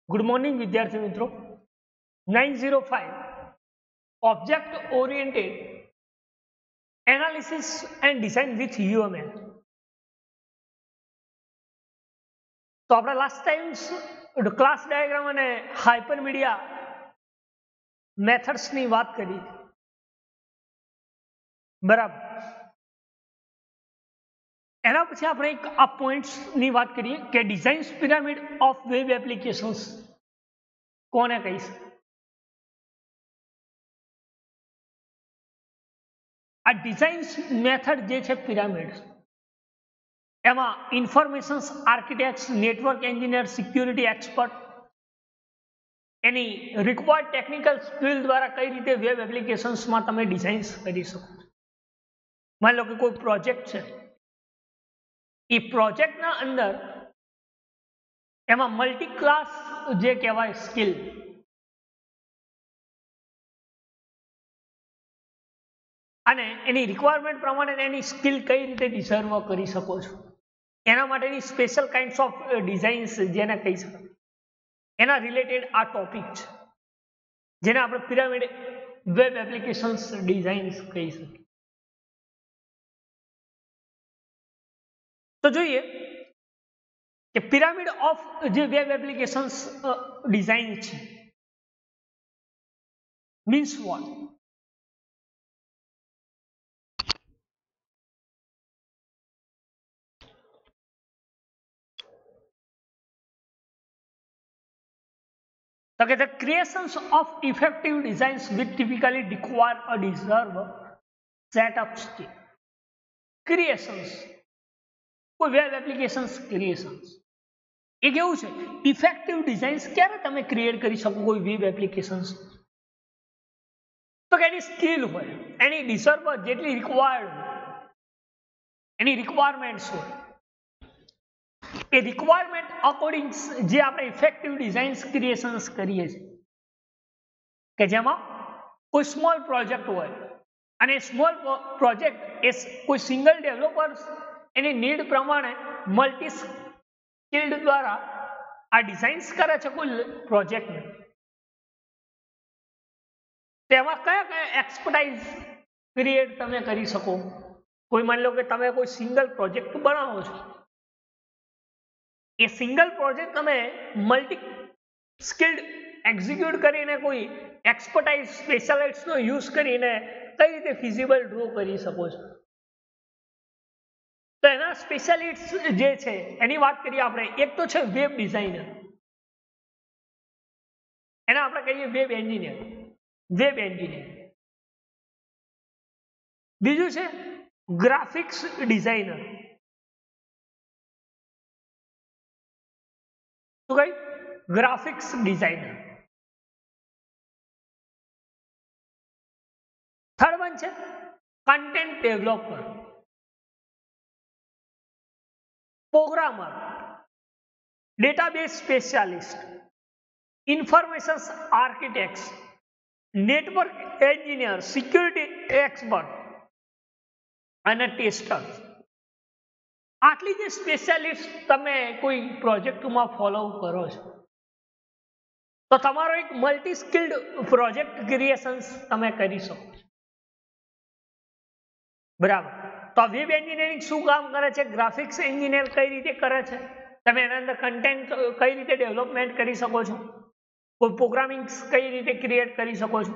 Good morning विद्यार्थी मित्रों 905 object oriented analysis and design with UML। तो આપણે લાસ્ટ ટાઈમ ક્લાસ ડાયાગ્રામ અને હાઇપરમીડિયા મેથડ્સ ની વાત કરી, બરાબર। એના પછી આપણે એક આ પોઈન્ટ્સ ની વાત કરીએ કે designs pyramid of web applications કોને કહી છે। આ ડિઝાઇન્સ મેથડ જે છે પિરામિડ, એમાં information architects, network engineer, security expert એની રિક્વાયર્ડ ટેકનિકલ સ્કિલ દ્વારા કઈ રીતે વેબ એપ્લિકેશન્સમાં તમે ડિઝાઇન્સ કરી શકો। માની લો કે કોઈ પ્રોજેક્ટ છે, એ પ્રોજેક્ટના અંદર એમાં મલ્ટી ક્લાસ જે કહેવાય સ્કિલ, અને એની રિક્વાયરમેન્ટ પ્રમાણે એની સ્કિલ કઈ રીતે ડિઝર્વ કરી શકો છો, એના માટેની સ્પેશિયલ કાઇન્ડ્સ ઓફ ડિઝાઇન્સ જેને કહી શકાય, એના રિલેટેડ આ ટોપિક છે જેને આપણે પિરામિડ વેબ એપ્લિકેશન્સ ડિઝાઇન્સ કહી શકીએ। તો જોઈએ કે પિરામિડ ઓફ જે વેબ એપ્લિકેશન્સ ડિઝાઇન છે means what. So, the creations of effective designs which typically require a deserved set of skill. Creations, કોઈ વેબ એપ્લિકેશન્સ ક્રિએશન્સ એ કેવું છે, ઇફેક્ટિવ ડિઝાઇન્સ ક્યારે તમે ક્રિએટ કરી શકો કોઈ વેબ એપ્લિકેશન્સ, તો કે એની સ્કિલ હોય, એની ડિઝર્વ જેટલી રિક્વાયર્ડ એની રિક્વાયરમેન્ટ્સ હોય, એ રિક્વાયરમેન્ટ અકોર્ડિંગ જે આપણે ઇફેક્ટિવ ડિઝાઇન્સ ક્રિએશન્સ કરીએ છીએ, કે જેમાં કોઈ સ્મોલ પ્રોજેક્ટ હોય અને સ્મોલ પ્રોજેક્ટ એ કોઈ સિંગલ ડેવલપર એની નીડ પ્રમાણે મલ્ટી સ્કિલ્ડ દ્વારા આ ડિઝાઇન્સ કરે છે કોઈ પ્રોજેક્ટને, તેમાં કયા કયા એક્સપર્ટાઇઝ ક્રિએટ તમે કરી શકો। કોઈ માની લો કે તમે કોઈ સિંગલ પ્રોજેક્ટ બનાવો છો, એ સિંગલ પ્રોજેક્ટ તમે મલ્ટી સ્કિલ્ડ એક્ઝિક્યુટ કરીને કોઈ એક્સપર્ટાઇઝ સ્પેશિયલિસ્ટનો યુઝ કરીને કઈ રીતે ફિઝિબલ ડ્રો કરી શકો છો, તો એના સ્પેશિયલિસ્ટ જે છે એની વાત કરીએ આપણે। એક તો છે વેબ ડિઝાઇનર, એને આપણે કહીએ વેબ એન્જિનિયર, બીજું છે ગ્રાફિક્સ ડિઝાઇનર, શું કઈ ગ્રાફિક્સ ડિઝાઇનર। થર્ડ વન છે content developer, programmer, database specialist, information architects, network engineer, security expert અને ટેસ્ટર। આટલી જે સ્પેશિયાલિસ્ટ તમે કોઈ પ્રોજેક્ટમાં ફોલો કરો છો, તો તમારો એક મલ્ટી સ્કિલ્ડ પ્રોજેક્ટ ક્રિએશન્સ તમે કરી શકો છો, બરાબર। તો આ વેબ એન્જિનિયરિંગ શું કામ કરે છે, ગ્રાફિક્સ એન્જિનિયર કઈ રીતે કરે છે, તમે એના અંદર કન્ટેન્ટ કઈ રીતે ડેવલપમેન્ટ કરી શકો છો, કોઈ પ્રોગ્રામિંગ કઈ રીતે ક્રિએટ કરી શકો છો,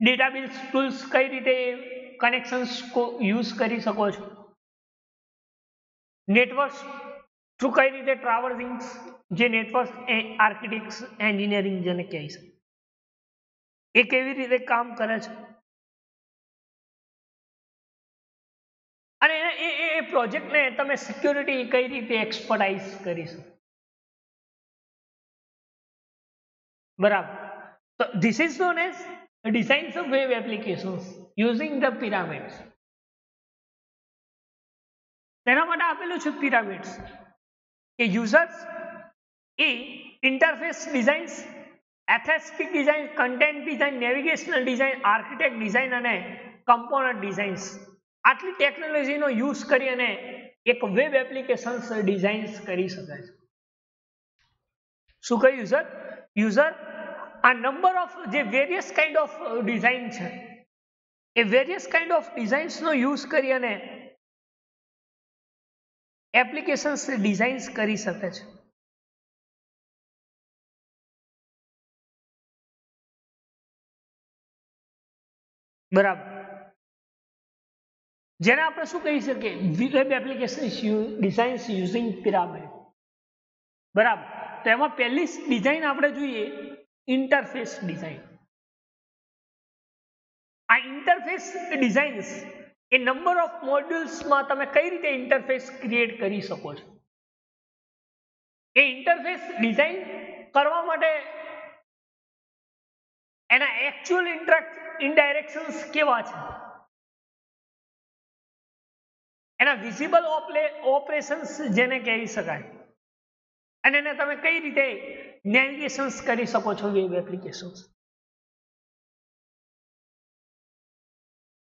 ડેટાબેઝ ટૂલ્સ કઈ રીતે કનેક્શન્સ યુઝ કરી શકો છો, નેટવર્ક થ્રુ કઈ રીતે ટ્રાવર્સિંગ જે નેટવર્ક આર્કિટેક્ટ એન્જિનિયરિંગ જેને કહે છે એ કેવી રીતે કામ કરે છે, અને એ પ્રોજેક્ટને તમે સિક્યુરિટી કઈ રીતે એક્સપર્ટાઇઝ કરી શકો, બરાબર। તો this is known as designs of web applications using the pyramids. તેના માટે આપેલું છે પિરામિડ્સ કે યુઝર્સ એ interface designs, aesthetic design, content design, navigational design, architect design અને કમ્પોનન્ટ ડિઝાઇન્સ, આટલી ટેકનોલોજીનો યુઝ કરી અને એક વેબ એપ્લિકેશન્સ ડિઝાઇન્સ કરી શકાય છે। શું કહ્યું સર? યુઝર આ નંબર ઓફ જે વેરિયસ કાઇન્ડ ઓફ ડિઝાઇન છે એ વેરિયસ કાઇન્ડ ઓફ ડિઝાઇન્સનો યુઝ કરી અને એપ્લિકેશન્સ ડિઝાઇન્સ કરી શકે છે. બરાબર, જેને આપણે શું કહી શકીએ web application designs using pyramid. બરાબર, તો એમાં પહેલી ડિઝાઇન આપણે જોઈએ ઇન્ટરફેસ ડિઝાઇન. આ ઇન્ટરફેસ ડિઝાઇન્સ એ નંબર ઓફ મોડ્યુલ્સમાં તમે કઈ રીતે ઇન્ટરફેસ ક્રિએટ કરી શકો છો. એ ઇન્ટરફેસ ડિઝાઇન કરવા માટે એના એકચ્યુઅલ ઇન્ડાયરેક્શન્સ કેવા છે, એના વિઝિબલ ઓપરેશન્સ જેને કહી શકાય, અને એને તમે કઈ રીતે નેવિગેશન્સ કરી શકો છો વેબ એપ્લિકેશન્સ.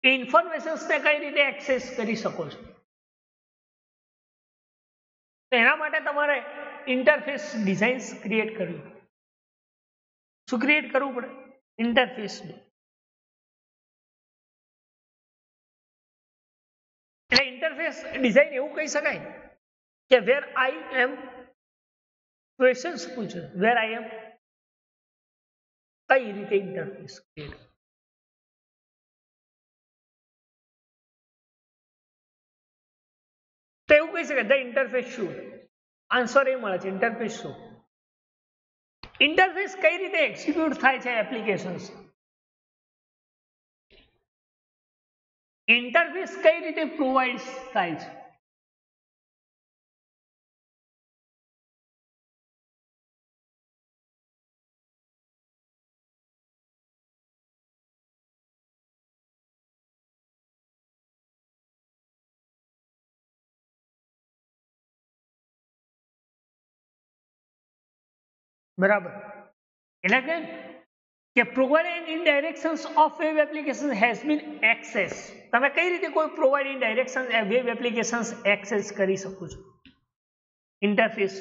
એ ઇન્ફોર્મેશન્સને કઈ રીતે એક્સેસ કરી શકો છો. તો એના માટે તમારે ઇન્ટરફેસ ડિઝાઇન્સ ક્રિએટ કરવી. શું ક્રિએટ કરવું પડે? ઇન્ટરફેસ. એટલે ઇન્ટરફેસ ડિઝાઇન એવું કહી શકાય કે વેર આઈ એમ ક્વેશ્ચન્સ પૂછે, વેર આઈ એમ કઈ રીતે ઇન્ટરફેસ ક્રિએટ. તો એવું કહી શકાય ધ ઇન્ટરફેસ શું, આન્સર એ મળે છે ઇન્ટરફેસ શું. ઇન્ટરફેસ કઈ રીતે એક્ઝિક્યુટ થાય છે એપ્લિકેશન્સ. ઇન્ટરફેસ કઈ રીતે પ્રોવાઇડ થાય છે. બરાબર, એટલે કે provide in directions of web application has been access. તમે કઈ રીતે કોઈ provide in direction web applications access કરી શકો છો. ઇન્ટરફેસ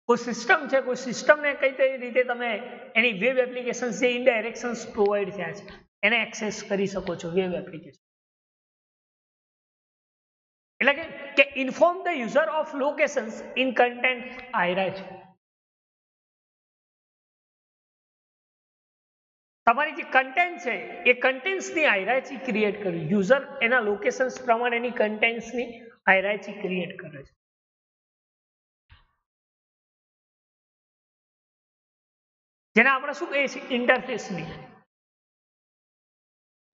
કોઈ સિસ્ટમ છે, કોઈ સિસ્ટમને કઈ રીતે તમે એની વેબ એપ્લિકેશન્સ જે ઇનડાયરેક્શન્સ પ્રોવાઇડ થયા છે એને એક્સેસ કરી શકો છો વેબ એપ્લિકેશન. એટલે કે inform the user of locations in content hierarchy. તમારી જે કન્ટેન્ટ છે એ કન્ટેન્ટ્સની હાયરાર્ચી ક્રિએટ કરવી. યુઝર એના લોકેશન્સ પ્રમાણેની કન્ટેન્ટ્સની હાયરાર્ચી ક્રિએટ કરે છે. જેને આપણે શું કહીએ છીએ ઇન્ટરફેસની.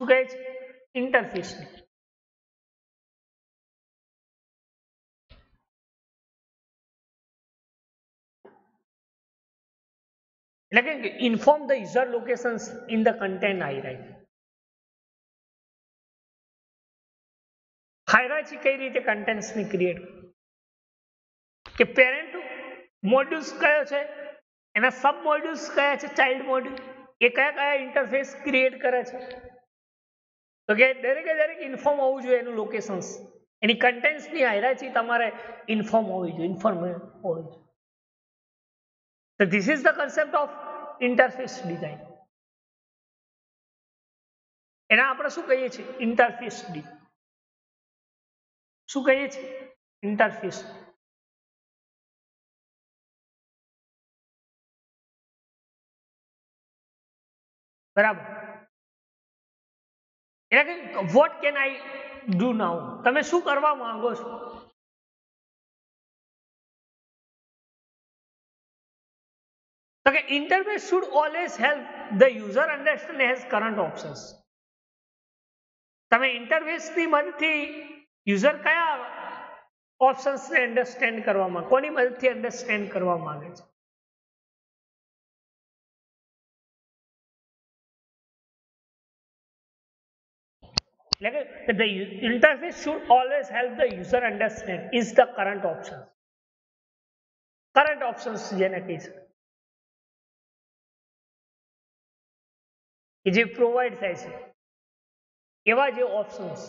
શું કહે છે? ઇન્ટરફેસની. એટલે કે inform the user locations in the content hierarchy. Hierarchy કઈ રીતે કન્ટેન્ટ્સની ક્રિએટ કે પેરેન્ટ મોડ્યુલ્સ કયો છે, એના સબ મોડ્યુલ્સ કયા છે, ચાઇલ્ડ મોડ્યુલ એ કયા કયા ઇન્ટરફેસ ક્રિએટ કરે છે. તો કે દરેકે દરેક ઇન્ફોર્મ હોવું જોઈએ એનું લોકેશન્સ, એની કન્ટેન્ટ્સની હાયરાર્ચી તમારે ઇન્ફોર્મ હોવી જોઈએ, ઇન્ફોર્મ હોવી જોઈએ. So this is the concept of interface design. એને આપણે શું કહીએ છીએ ઇન્ટરફેસ ડિઝાઇન. શું કહીએ છીએ ઇન્ટરફેસ. બરાબર, એટલે કે વોટ કેન આઈ ડુ નાઉ, તમે શું કરવા માંગો છો. તો કે interface should always help the user understand his current options. તમે ઇન્ટરફેસની મદદથી યુઝર કયા ઓપ્શન્સને અન્ડરસ્ટેન્ડ કરવામાં, કોની મદદથી અન્ડરસ્ટેન્ડ કરવા માંગે છે. એટલે કે the interface should always help the user understand is the current options. Current options જેને કહી શકાય કે જે પ્રોવાઈડ થાય છે એવા જે ઓપ્શન્સ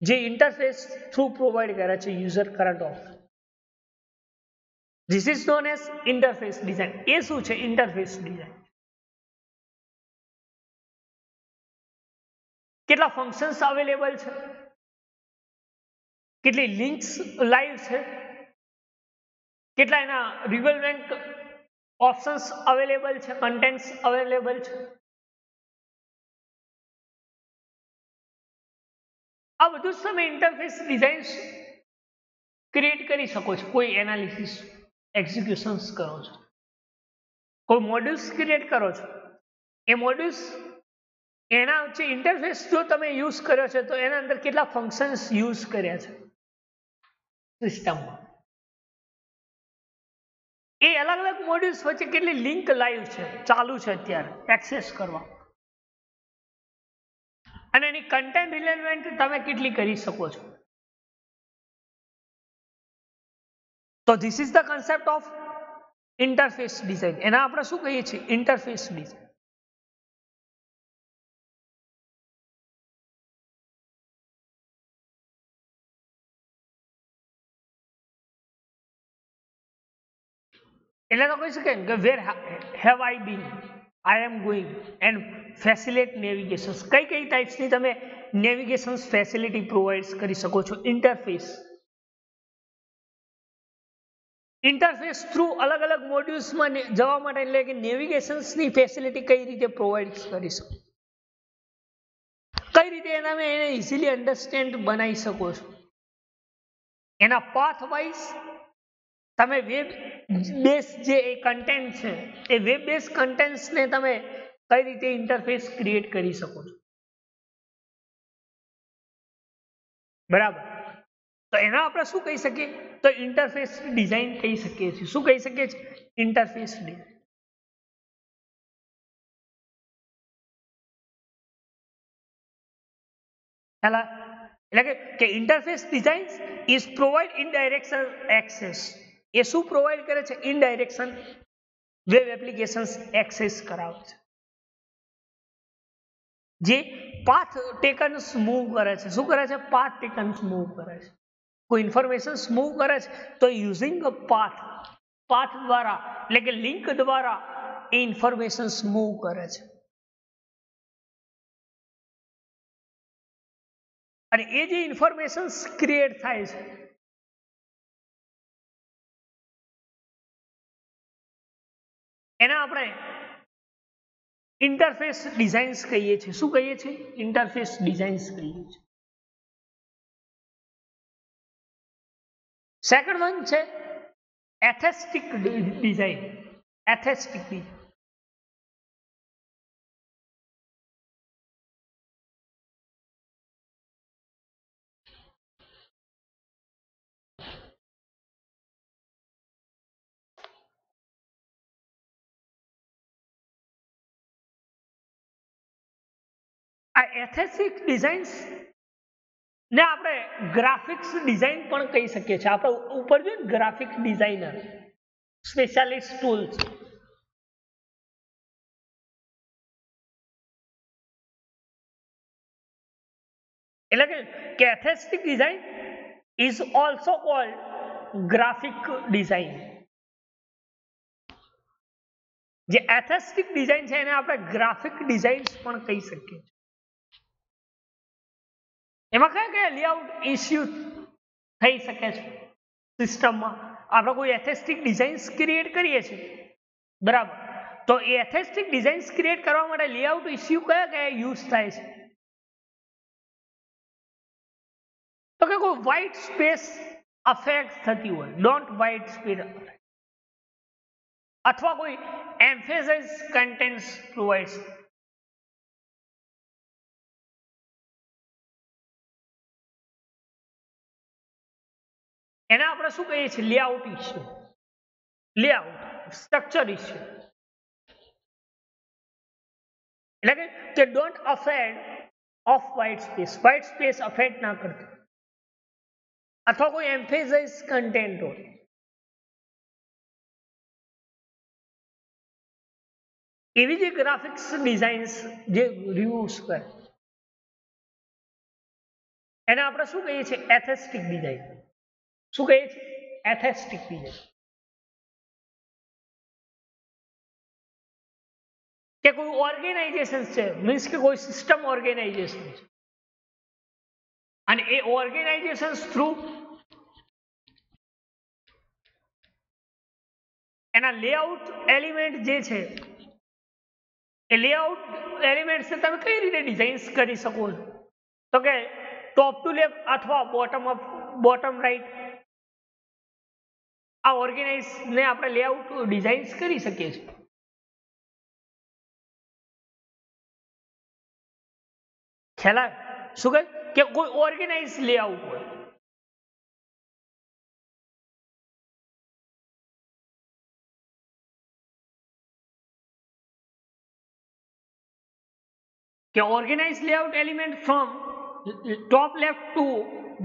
જે ઇન્ટરફેસ થ્રુ પ્રોવાઈડ કરે છે user current option. This is known as interface design. એ શું છે ઇન્ટરફેસ ડિઝાઇન? કેટલા ફંક્શન્સ અવેલેબલ છે, કેટલી લિંક્સ લાઈવ છે, કેટલા એના રિલેવન્ટ ઓપ્શન્સ અવેલેબલ છે, કન્ટેન્ટ્સ અવેલેબલ છે. આ બધું તમે ઇન્ટરફેસ ડિઝાઇન્સ ક્રિએટ કરી શકો છો. કોઈ એનાલિસિસ એક્ઝિક્યુશન્સ કરો છો, કોઈ મોડ્યુલ્સ ક્રિએટ કરો છો, એ મોડ્યુલ્સ એના વચ્ચે ઇન્ટરફેસ જો તમે યુઝ કર્યો છે તો એના અંદર કેટલા ફંક્શન્સ યુઝ કર્યા છે સિસ્ટમમાં, એ અલગ અલગ મોડ્યુલ્સ વચ્ચે કેટલી લિંક લાઈવ છે, ચાલુ છે અત્યારે એક્સેસ કરવા, અને એની કન્ટેન્ટ રિલેવન્ટ તમે કેટલી કરી શકો છો. તો this is the concept of interface design. એના આપણે શું કહીએ છીએ ઇન્ટરફેસ ડિઝાઇન. એટલે તો કહી શકે કે where have I been, I am going and facilitate navigation. કઈ કઈ ટાઈપ્સની તમે નેવિગેશન ફેસિલિટી પ્રોવાઈડ કરી શકો છો ઇન્ટરફેસ. ઇન્ટરફેસ થ્રુ અલગ અલગ મોડ્યુલ્સમાં જવા માટે એટલે કે નેવિગેશન્સની ફેસિલિટી કઈ રીતે પ્રોવાઈડ કરી શકો, કઈ રીતે તમે એને ઇઝીલી અન્ડરસ્ટેન્ડ બનાવી શકો છો. એના પાથ વાઇઝ તમે વેબ બેઝ જે કન્ટેન્ટ છે એ વેબ બેઝ કન્ટેન્ટ્સને તમે કઈ રીતે ઇન્ટરફેસ ક્રિએટ કરી શકો છો. બરાબર. તો એના આપણે શું કહી શકીએ તો ઇન્ટરફેસ ડિઝાઇન કહી શકીએ છીએ. શું કહી શકીએ છીએ ઇન્ટરફેસ ડિઝાઇન. એટલે કે interface design is provide in direction access. એ શું પ્રોવાઈડ કરે છે ઇનડાયરેક્શન વેબ એપ્લિકેશન્સ એક્સેસ કરાવે છે, જે પાથ ટેકન્સ મૂવ કરે છે. શું કરે છે પાથ ટેકન્સ મૂવ કરે છે. કોઈ ઇન્ફોર્મેશન મૂવ કરે છે તો યુઝિંગ અ પાથ, પાથ દ્વારા એટલે કે લિંક દ્વારા એ ઇન્ફોર્મેશન મૂવ કરે છે. અને એ જે ઇન્ફોર્મેશન ક્રિએટ થાય છે એના આપણે ઇન્ટરફેસ ડિઝાઇન્સ કહીએ છીએ. શું કહીએ છીએ ઇન્ટરફેસ ડિઝાઇન્સ કહીએ છીએ. સેકન્ડ વન છે એથેસ્ટિક ડિઝાઇન. એથેસ્ટિક ડિઝાઇન આ એથેસ્ટિક ડિઝાઇન્સ ને આપણે ગ્રાફિક્સ ડિઝાઇન પણ કહી શકીએ છીએ. આપણે ઉપર જોઈએ ગ્રાફિક ડિઝાઇનર સ્પેશિયાલિસ્ટ ટૂલ્સ. એટલે કે aesthetic design is also called graphic design. જે એથેસ્ટિક ડિઝાઇન છે એને આપણે ગ્રાફિક ડિઝાઇન્સ પણ કહી શકીએ. એમાં કયા કયા લેઆઉટ ઇસ્યુ થઈ શકે છે સિસ્ટમમાં. આપણે કોઈ એથેસ્ટિક ડિઝાઇન્સ ક્રિએટ કરીએ છીએ બરાબર, તો એ એથેસ્ટિક ડિઝાઇન્સ ક્રિએટ કરવા માટે લેઆઉટ ઇસ્યુ કયા કયા યુઝ થાય છે. તો કે કોઈ વ્હાઇટ સ્પેસ અફેક્ટ થતી હોય, ડોન્ટ વ્હાઇટ સ્પેસ, અથવા કોઈ એમ્ફેસાઇઝ કન્ટેન્ટ્સ પ્રોવાઇડ્સ. એને આપણે શું કહીએ છીએ layout issue, layout structure issue. એટલે કે don't affect of white space, white space affect ના કરતું, અથવા કોઈ એમ્ફેસાઇઝ કન્ટેન્ટ હોય. એવી જે ગ્રાફિક્સ ડિઝાઇન્સ જે યુઝ કરે એને આપણે શું કહીએ છીએ એથેસ્ટિક ડિઝાઇન. શું કહીએ છીએ એથેસ્ટિક ડિઝાઇન. કે કોઈ ઓર્ગેનાઇઝેશન છે, મીન્સ કે કોઈ સિસ્ટમ ઓર્ગેનાઇઝેશન છે, અને એ ઓર્ગેનાઇઝેશન થ્રુ એના લેઆઉટ એલિમેન્ટ જે છે એ લેઆઉટ એલિમેન્ટ તમે કઈ રીતે ડિઝાઇન કરી શકો છો? તો કે ટોપ ટુ લેફ્ટ અથવા બોટમ અપ, બોટમ રાઈટ, આ ઓર્ગેનાઇઝ ને આપણે લેઆઉટ ડિઝાઇન કરી શકીએ છીએ. ખ્યાલ આવે? શું કહે કે કોઈ ઓર્ગેનાઇઝ લેઆઉટ હોય, કે organize layout element from top left to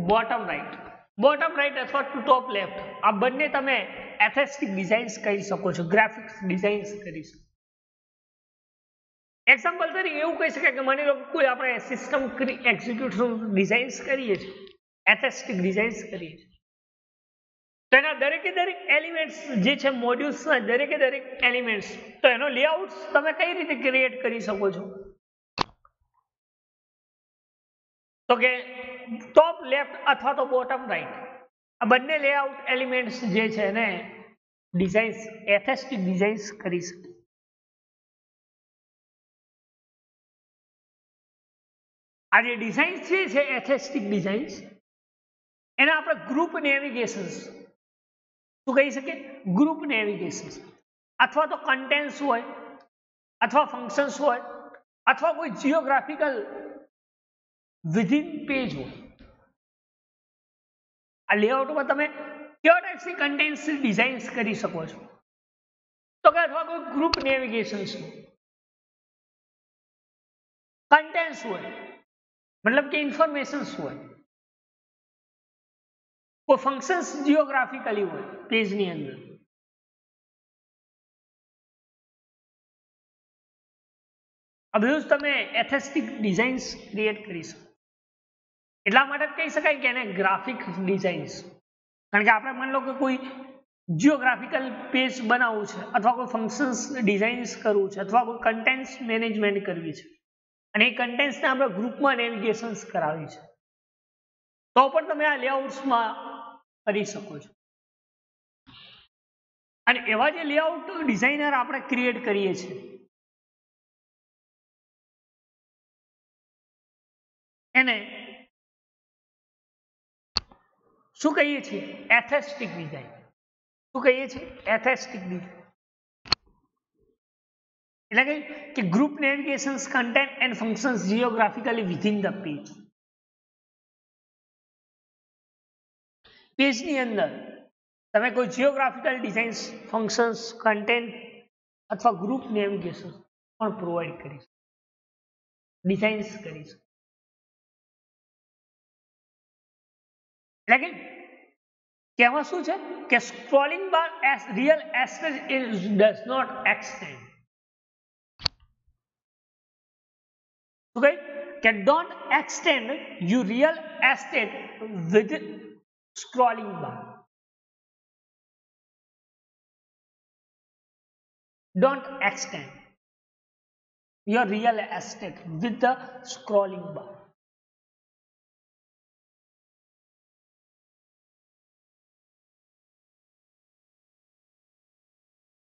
bottom right, bottom right અથવા ટુ ટોપ લેફ્ટ, આ બંને તમે એસ્થેટિક ડિઝાઇન્સ કરી શકો છો, ગ્રાફિક્સ ડિઝાઇન્સ કરી શકો. એક્ઝામ્પલ તરીકે એવું કહી શકાય કે માની લો કે કોઈ આપણે સિસ્ટમ એક્ઝિક્યુશન ડિઝાઇન્સ કરીએ છીએ, એસ્થેટિક ડિઝાઇન્સ કરીએ છીએ, તો એના દરેકે દરેક એલિમેન્ટ્સ જે છે મોડ્યુલ્સના દરેકે દરેક એલિમેન્ટ્સ, તો એનો લેઆઉટ તમે કઈ રીતે ક્રિએટ કરી શકો છો? તો કે ટોપ લેફ્ટ અથવા તો બોટમ રાઈટ, આ બંને લેઆઉટ એલિમેન્ટ્સ જે છે એને ડિઝાઇન્સ એસ્થેટિક ડિઝાઇન્સ કરી શકે. આ જે ડિઝાઇન્સ જે છે એસ્થેટિક ડિઝાઇન્સ, એને આપણે ગ્રુપ નેવિગેશન્સ શું કહી શકીએ? ગ્રુપ નેવિગેશન્સ, અથવા તો કન્ટેન્ટ્સ હોય, અથવા ફંક્શન્સ હોય, અથવા કોઈ જીઓગ્રાફિકલ વિધિન પેજ હોય. આ લેઆઉટમાં તમે કેવા ટાઈપ્સની કન્ટેન્ટ્સ ડિઝાઇન્સ કરી શકો છો? તો કે અથવા કોઈ ગ્રુપ નેવિગેશન્સ કન્ટેન્ટ્સ હોય, મતલબ કે ઇન્ફોર્મેશન્સ હોય, કોઈ ફંક્શન્સ જીઓગ્રાફિકલી હોય પેજની અંદર. આ બધું તમે એસ્થેટિક ડિઝાઇન્સ ક્રિએટ કરી શકો. એટલા માટે કહી શકાય કે એને ગ્રાફિક ડિઝાઇન્સ, કારણ કે આપણે માની લો કે કોઈ જીઓગ્રાફિકલ પેજ બનાવવું છે, અથવા કોઈ ફંક્શન્સ ડિઝાઇન્સ કરવું છે, અથવા કોઈ કન્ટેન્ટ્સ મેનેજમેન્ટ કરવી છે, અને એ કન્ટેન્ટ્સને આપણે ગ્રુપમાં નેવિગેશન્સ કરાવી છે, તો પણ તમે આ લેઆઉટ્સમાં કરી શકો છો. અને એવા જે લેઆઉટ ડિઝાઇનર આપણે ક્રિએટ કરીએ છીએ એને શું કહીએ છીએ? Aesthetic design. શું કહીએ છીએ? Aesthetic design. એટલે કે group navigations content and functions geographically within the page. પેજની અંદર તમે કોઈ જીઓગ્રાફિકલ ડિઝાઇન્સ, ફંક્શન્સ, કન્ટેન્ટ અથવા ગ્રુપ નેવિગેશન પણ પ્રોવાઈડ કરી શકો, ડિઝાઇન્સ કરી શકો. એટલે કે એમાં શું છે કે scrolling bar as real estate does not extend. શું કહે કે don't extend you real estate with scrolling bar. Don't extend your real estate with the scrolling bar.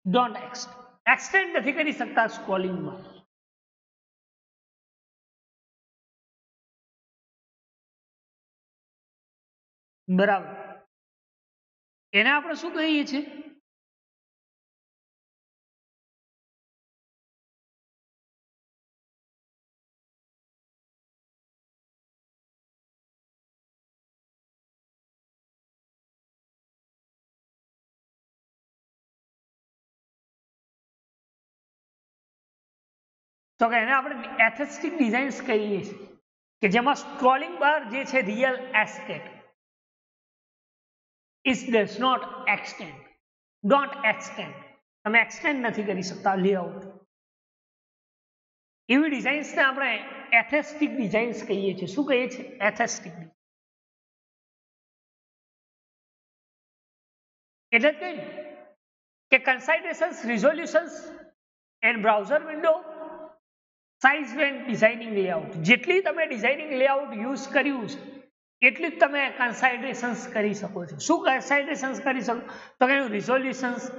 Don't extend. Extend નથી કરી શકતા સ્ક્રોલિંગ માં. બરાબર. એને આપણે શું કહીએ છીએ? તો કે એને આપણે એસ્થેટિક ડિઝાઇન્સ કહીએ છીએ કે જેમાં સ્ક્રોલિંગ બાર જે છે real estate is does not extend. Don't extend, તમે એક્સટેન્ડ નથી કરી શકતા લેઆઉટ. એવી ડિઝાઇન્સને આપણે એસ્થેટિક ડિઝાઇન્સ કહીએ છીએ. શું કહીએ છીએ? એસ્થેટિક. એટલે જ કહ્યું કે considerations, resolutions and browser window size when designing layout, જેટલી તમે ડિઝાઇનિંગ લેઆઉટ યુઝ કર્યું છે એટલી જ તમે કન્સાઇડરેશન્સ કરી શકો છો. શું કન્સાઇડરેશન્સ કરી શકો? તો કે એનું રિઝોલ્યુશન્સ,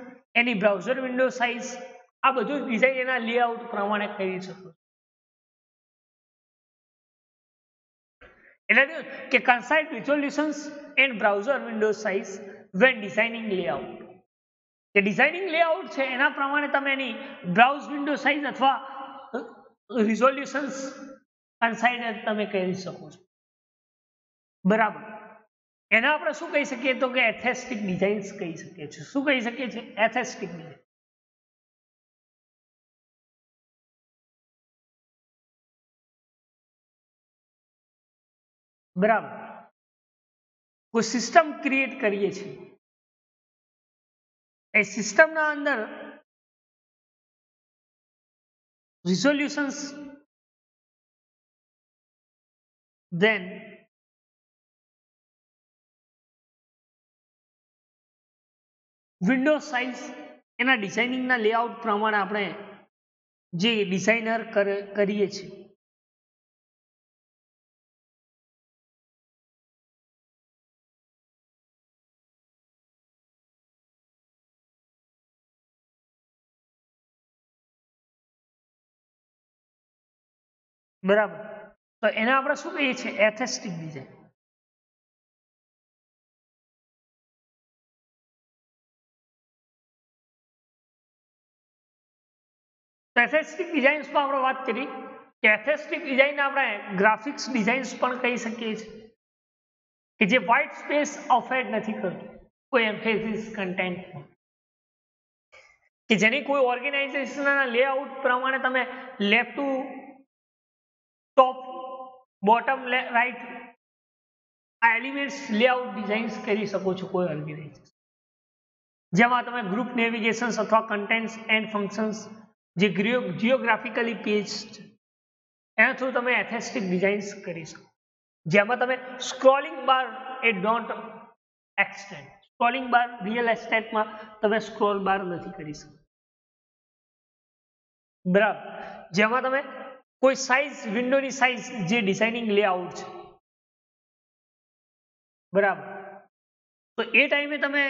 એની બ્રાઉઝર વિન્ડો સાઇઝ, આ બધું ડિઝાઇન એના લેઆઉટ પ્રમાણે કરી શકો. એટલે કે consider resolutions and browser window size when designing layout. કે ડિઝાઇનિંગ લેઆઉટ છે એના પ્રમાણે તમે એની બ્રાઉઝ વિન્ડો સાઇઝ અથવા રિઝોલ્યુશન્સ કન્સાઇડ તમે કરી શકો છો. બરાબર. એના આપણે શું કહી શકીએ? તો કે એસ્થેટિક ડિઝાઇન્સ કહી શકીએ છીએ. શું કહી શકીએ છીએ? Aesthetic design. બરાબર. કોઈ સિસ્ટમ ક્રિએટ કરીએ છીએ, એ સિસ્ટમના અંદર રિઝોલ્યુશન્સ, ધેન વિન્ડો સાઇઝ, એના ડિઝાઇનિંગના લેઆઉટ પ્રમાણે આપણે જે ડિઝાઇનર કરીએ છીએ. બરાબર. તો એને આપણે શું કહીએ છીએ? Aesthetic design. એસ્થેટિક ડિઝાઇન્સમાં આપણે વાત કરી કે એસ્થેટિક ડિઝાઇન આપણે ગ્રાફિક્સ ડિઝાઇન્સ પણ કહી શકીએ છીએ, કે જે વ્હાઇટ સ્પેસ ઓફેડ નથી કરતું કોઈ એમ્ફેસિસ કન્ટેન્ટ, કે જેની કોઈ ઓર્ગેનાઇઝેશનના લેઆઉટ પ્રમાણે તમે left to top, bottom right આ એલિમેન્ટ્સ લેઆઉટ ડિઝાઇન્સ કરી શકો છો કોઈ ઓર્ગેનાઇઝેશન, જેમાં તમે ગ્રુપ નેવિગેશન્સ અથવા કન્ટેન્ટ્સ એન્ડ ફંક્શન્સ જે જીઓગ્રાફિકલી પેજ છે એના થ્રુ તમે એસ્થેટિક ડિઝાઇન્સ કરી શકો. જેમાં તમે સ્ક્રોલિંગ બાર એ don't extend, scrolling bar real એસ્ટેટમાં તમે સ્ક્રોલ બાર નથી કરી શકો. બરાબર. જેમાં તમે કોઈ સાઇઝ, વિન્ડોની સાઇઝ જે ડિઝાઇનિંગ લેઆઉટ છે, બરાબર, તો એ ટાઈમે તમે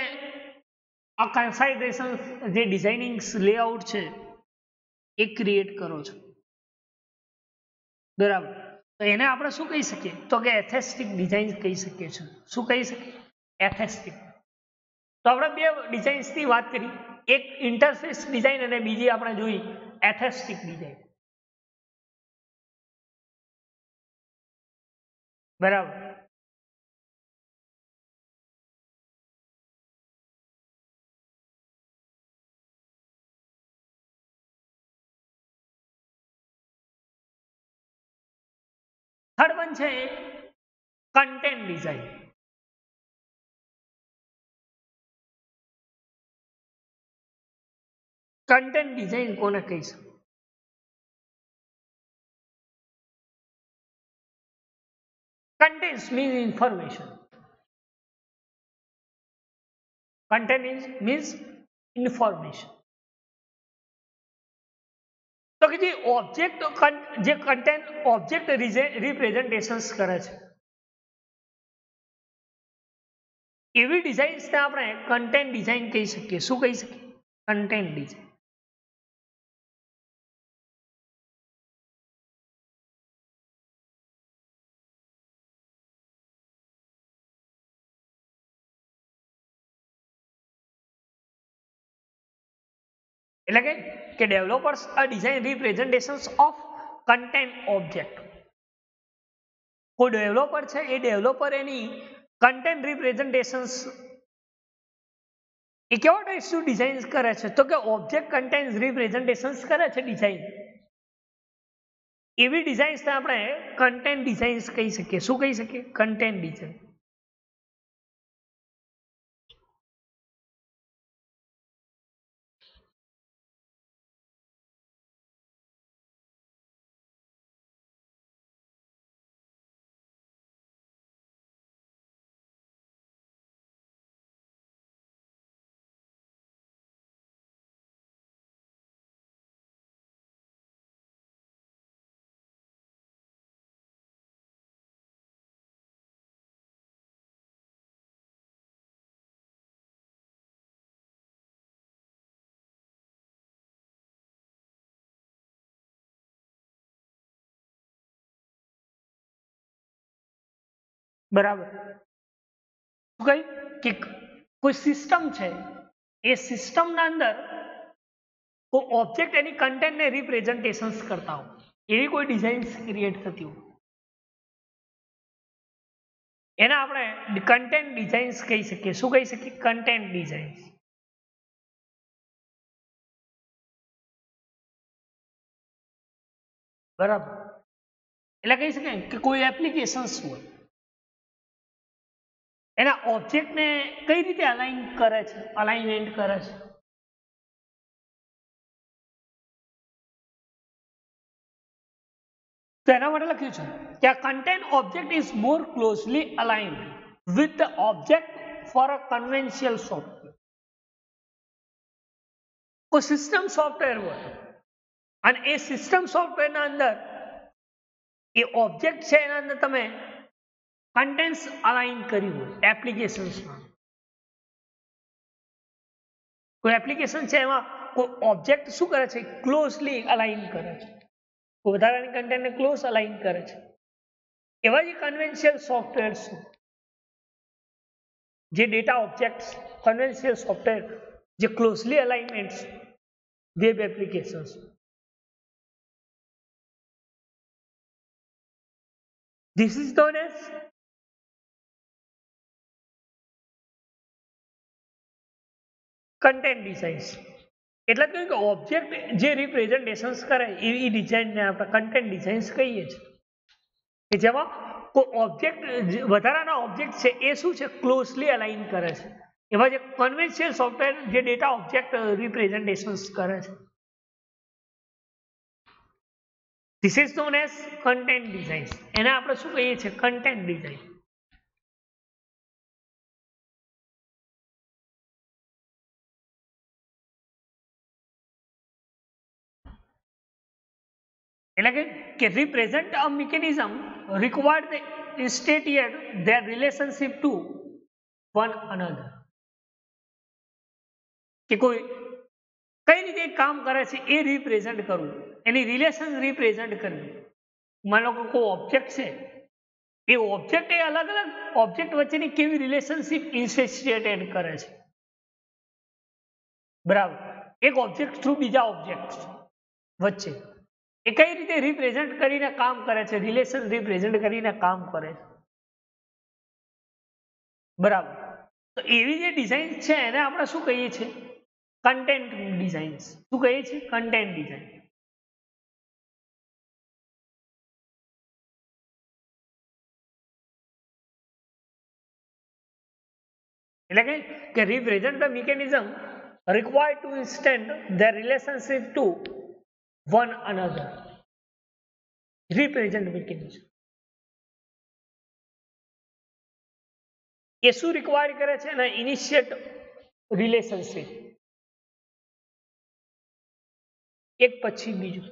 આ કન્સાઇડરેશન જે ડિઝાઇનિંગ લેઆઉટ છે એ ક્રિએટ કરો છો. બરાબર. તો એને આપણે શું કહી શકીએ? તો કે એસ્થેટિક ડિઝાઇન કહી શકીએ છીએ. શું કહી શકીએ? એસ્થેટિક. તો આપણે બે ડિઝાઇન્સની વાત કરી, એક ઇન્ટરફેસ ડિઝાઇન અને બીજી આપણે જોઈ એસ્થેટિક ડિઝાઇન. બરાબર. થર્ડ વન છે કન્ટેન્ટ ડિઝાઇન. કન્ટેન્ટ ડિઝાઇન કોને કહીશું? Contains means information. Content means information. તો કે જે ઓબ્જેક્ટ, જે કન્ટેન્ટ ઓબ્જેક્ટ રિપ્રેઝન્ટેશન્સ કરે છે એવી ડિઝાઇન્સને આપણે કન્ટેન્ટ ડિઝાઇન કહી શકીએ. શું કહી શકીએ? Content design. એટલે કે ડેવલપર્સ આ design representations of content object. કોઈ ડેવલપર છે એ ડેવલપર એની કન્ટેન્ટ રિપ્રેઝન્ટેશન્સ એ કેવા ટાઈપ્સનું ડિઝાઇન કરે છે? તો કે ઓબ્જેક્ટ કન્ટેન્ટ રિપ્રેઝન્ટેશન્સ કરે છે ડિઝાઇન, એવી ડિઝાઇન્સને આપણે કન્ટેન્ટ ડિઝાઇન્સ કહી શકીએ. શું કહી શકીએ? Content design. બરાબર. શું કહ્યું કે કોઈ સિસ્ટમ છે, એ સિસ્ટમના અંદર કોઈ ઓબ્જેક્ટ એની કન્ટેન્ટને રિપ્રેઝન્ટેશન્સ કરતા હોય, એવી કોઈ ડિઝાઇન્સ ક્રિએટ થતી હોય, એને આપણે કન્ટેન્ટ ડિઝાઇન્સ કહી શકીએ. શું કહી શકીએ? Content designs. બરાબર. એટલે કહી શકાય કે કોઈ એપ્લિકેશન્સ હોય, એના ઓબ્જેક્ટને કઈ રીતે અલાઇન કરે છે, અલાઇનમેન્ટ કરે છે. તો એના માટે લખ્યું છે કે આ content object is more closely aligned with the object for a conventional software. કોઈ સિસ્ટમ સોફ્ટવેર હોય અને એ સિસ્ટમ સોફ્ટવેરના અંદર એ ઓબ્જેક્ટ છે, એના અંદર તમે કન્ટેન્ટ્સ અલાઇન કર્યું હોય એપ્લિકેશન્સમાં. કોઈ એપ્લિકેશન છે એમાં કોઈ ઓબ્જેક્ટ શું કરે છે? ક્લોઝલી અલાઇન કરે છે, વધારાની કન્ટેન્ટને ક્લોઝ અલાઇન કરે છે. એવા જે કન્વેન્શિયલ સોફ્ટવેર છે, જે ડેટા ઓબ્જેક્ટ્સ કન્વેન્શિયલ સોફ્ટવેર જે closely alignment web applications. This is known as content designs. એટલે કહ્યું કે ઓબ્જેક્ટ જે રિપ્રેઝન્ટેશન્સ કરે એવી ડિઝાઇનને આપણે કન્ટેન્ટ ડિઝાઇન્સ કહીએ છીએ, કે જેમાં કોઈ ઓબ્જેક્ટ વધારાના ઓબ્જેક્ટ છે એ શું છે? ક્લોઝલી અલાઇન કરે છે. એવા જે કન્વેન્શિયલ સોફ્ટવેર જે ડેટા ઓબ્જેક્ટ રિપ્રેઝન્ટેશન્સ કરે છે. This is known as content designs. એને આપણે શું કહીએ છીએ? content design. એટલે કે represent a mechanism required the instantiate their relationship to one another. કે કોઈ કઈ રીતે કામ કરે છે એ રિપ્રેઝન્ટ કરવું, એની રિલેશન રિપ્રેઝન્ટ કરવી. માનો કે કોઈ ઓબ્જેક્ટ છે, એ ઓબ્જેક્ટ એ અલગ અલગ ઓબ્જેક્ટ વચ્ચેની કેવી રિલેશનશિપ ઇન્સ્ટેન્શિએટેડ કરે છે. બરાબર. એક ઓબ્જેક્ટ થ્રુ બીજા ઓબ્જેક્ટ વચ્ચે એ કઈ રીતે રિપ્રેઝન્ટ કરીને કામ કરે છે, રિલેશન રિપ્રેઝન્ટ કરીને કામ કરે છે. બરાબર. તો એવી જે ડિઝાઇન છે એને આપણે શું કહીએ છીએ? Content designs. શું કહીએ છીએ? Content design. એટલે કે represent the mechanism required to instant their relationship to one another. Represent mechanism. એ શું રિક્વાયર કરે છે? એના ઇનિશિયેટ રિલેશનશિપ એક પછી બીજું.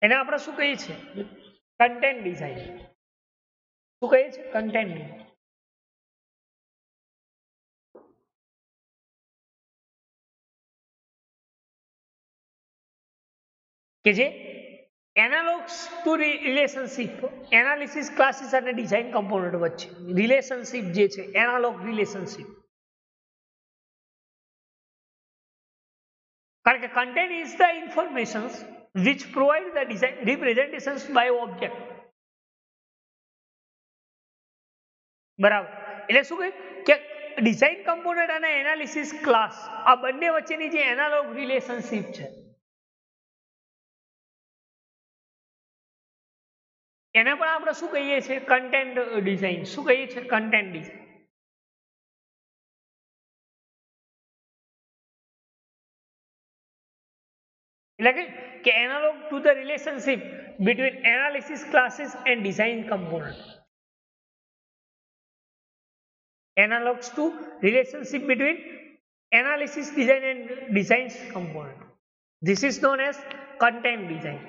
એને આપણે શું કહીએ છીએ? Content design. શું કહીએ છીએ? Content design. કે જે એનાલોગ્સ ટુ રિલેશનશિપ એનાલિસિસ ક્લાસીસ અને ડિઝાઇન કમ્પોનન્ટ વચ્ચે રિલેશનશિપ જે છે, એનાલોગ રિલેશનશિપ. કારણ કે content is the information which provide the design representations by object. બરાબર. એટલે શું કહે કે ડિઝાઇન કમ્પોનન્ટ અને એનાલિસિસ ક્લાસ આ બંને વચ્ચેની જે એનાલોગ રિલેશનશિપ છે એને પણ આપણે શું કહીએ છીએ? Content design. શું કહીએ છીએ? Content design. એટલે કે analog to the relationship between analysis classes and design component. Analogs to relationship between analysis design and design component. This is known as content design.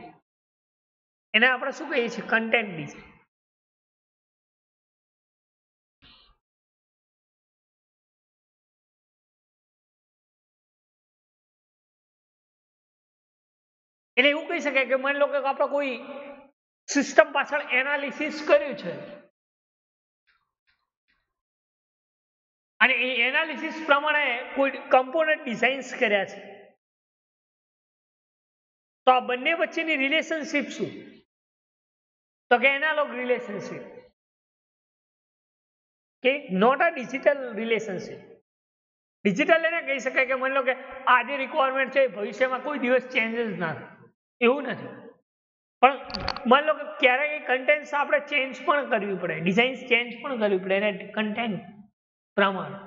એને આપણે શું કહીએ છીએ? content design. એટલે એવું કહી શકાય કે માની લો કે આપણે કોઈ સિસ્ટમ પાછળ એનાલિસિસ કર્યું છે અને એ એનાલિસિસ પ્રમાણે કોઈ કમ્પોનન્ટ ડિઝાઇન્સ કર્યા છે, તો આ બંને વચ્ચેની રિલેશનશિપ શું? તો કે એનાલોગ રિલેશનશિપ, કે not a digital relationship. Digital એને કહી શકાય કે માની લો કે આજે રિક્વાયરમેન્ટ છે ભવિષ્યમાં કોઈ દિવસ ચેન્જીસ ના થાય, એવું નથી. પણ માની લો કે ક્યારેક કન્ટેન્ટ આપણે ચેન્જ પણ કરવી પડે, ડિઝાઇન્સ ચેન્જ પણ કરવી પડે એને કન્ટેન્ટ પ્રમાણે.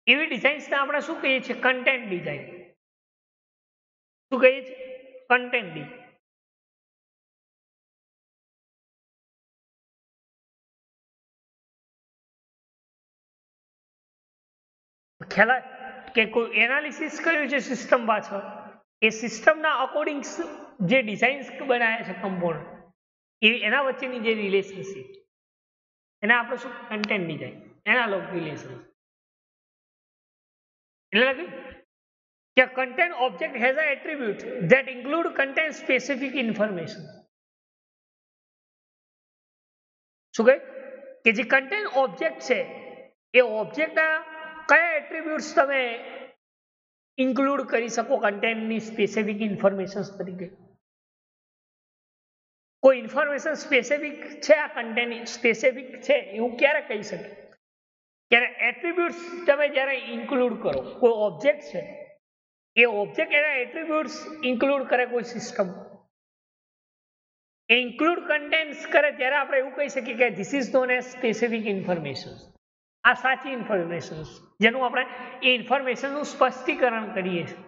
એવી ડિઝાઇન્સને આપણે શું કહીએ છીએ? Content design. શું કહીએ છીએ? Content design. ખ્યાલ કે કોઈ એનાલિસિસ કર્યું છે સિસ્ટમ પાછળ, એ સિસ્ટમના અકોર્ડિંગ જે ડિઝાઇન્સ બનાવ્યા છે કમ્પોનન્ટ, એના વચ્ચેની જે રિલેશનશિપ એને આપણે શું? Content design, analog relation. એટલે કે content object has an attribute that include contain specific information. શું કહે? કે જે content object છે એ ઓબ્જેક્ટના કયા એટ્રીબ્યુટ્સ તમે ઇન્ક્લુડ કરી શકો કન્ટેન્ટની સ્પેસિફિક ઇન્ફોર્મેશન તરીકે? કોઈ ઇન્ફોર્મેશન સ્પેસિફિક છે આ કન્ટેન્ટ સ્પેસિફિક છે એવું ક્યારે કહી શકે? ત્યારે એટ્રીબ્યુટ્સ તમે જ્યારે ઇન્ક્લુડ કરો, કોઈ ઓબ્જેક્ટ છે એ ઓબ્જેક્ટ એના એટ્રીબ્યુટ્સ ઇન્ક્લુડ કરે કોઈ સિસ્ટમ, એ ઇન્ક્લુડ કન્ટેન્ટ્સ કરે ત્યારે આપણે એવું કહી શકીએ કે this is known as specific information. આ સાચી ઇન્ફોર્મેશન જેનું આપણે એ ઇન્ફોર્મેશનનું સ્પષ્ટીકરણ કરીએ છીએ.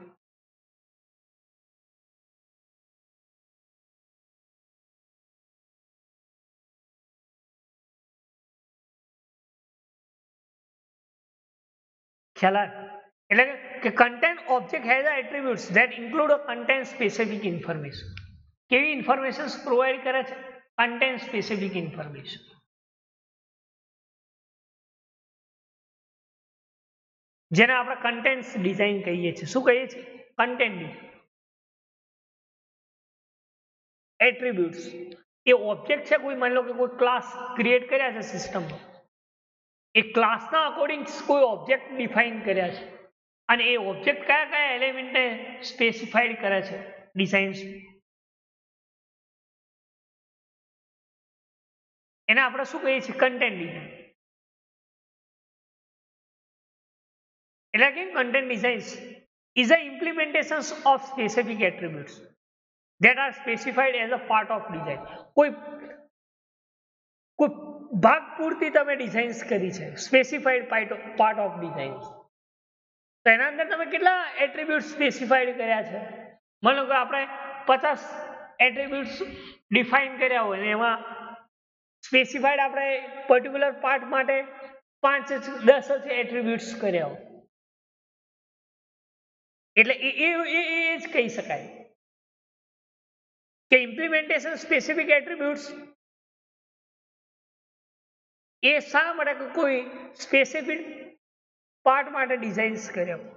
ખ્યાલ આવે? એટલે કે content object has attributes that include a content specific information. કેવી ઇન્ફોર્મેશન પ્રોવાઈડ કરે છે? content specific information. જેને આપણે કન્ટેન્ટ ડિઝાઇન કહીએ છીએ. શું કહીએ છીએ? Content design. એટ્રીબ્યુટ્સ એ ઓબ્જેક્ટ છે, કોઈ માની લો કે કોઈ ક્લાસ ક્રિએટ કર્યા છે સિસ્ટમમાં, એ ક્લાસના અકોર્ડિંગ કોઈ ઓબ્જેક્ટ ડિફાઇન કર્યા છે અને એ ઓબ્જેક્ટ કયા કયા એલિમેન્ટને સ્પેસિફાઈડ કરે છે ડિઝાઇન્સ, એને આપણે શું કહીએ છીએ? Content design. એટલે કે content designs is a implementation of specific attributes that are specified as a part of design. કોઈ ભાગ પૂરતી તમે ડિઝાઇન્સ કરી છે, સ્પેસિફાઈડ પાર્ટ ઓફ ડિઝાઇન, તો એના અંદર તમે કેટલા એટ્રીબ્યુટ સ્પેસિફાઈડ કર્યા છે? માનો કે આપણે 50 એટ્રીબ્યુટ્સ ડિફાઇન કર્યા હોય ને એમાં સ્પેસિફાઈડ આપણે પર્ટિક્યુલર પાર્ટ માટે 5-10 જ એટ્રીબ્યુટ્સ કર્યા હોય, એટલે એ જ કહી શકાય કે ઇમ્પ્લિમેન્ટેશન સ્પેસિફિક એટ્રીબ્યુટ્સ એ શા માટે કોઈ સ્પેસિફિક પાર્ટ માટે ડિઝાઇન્સ કર્યા,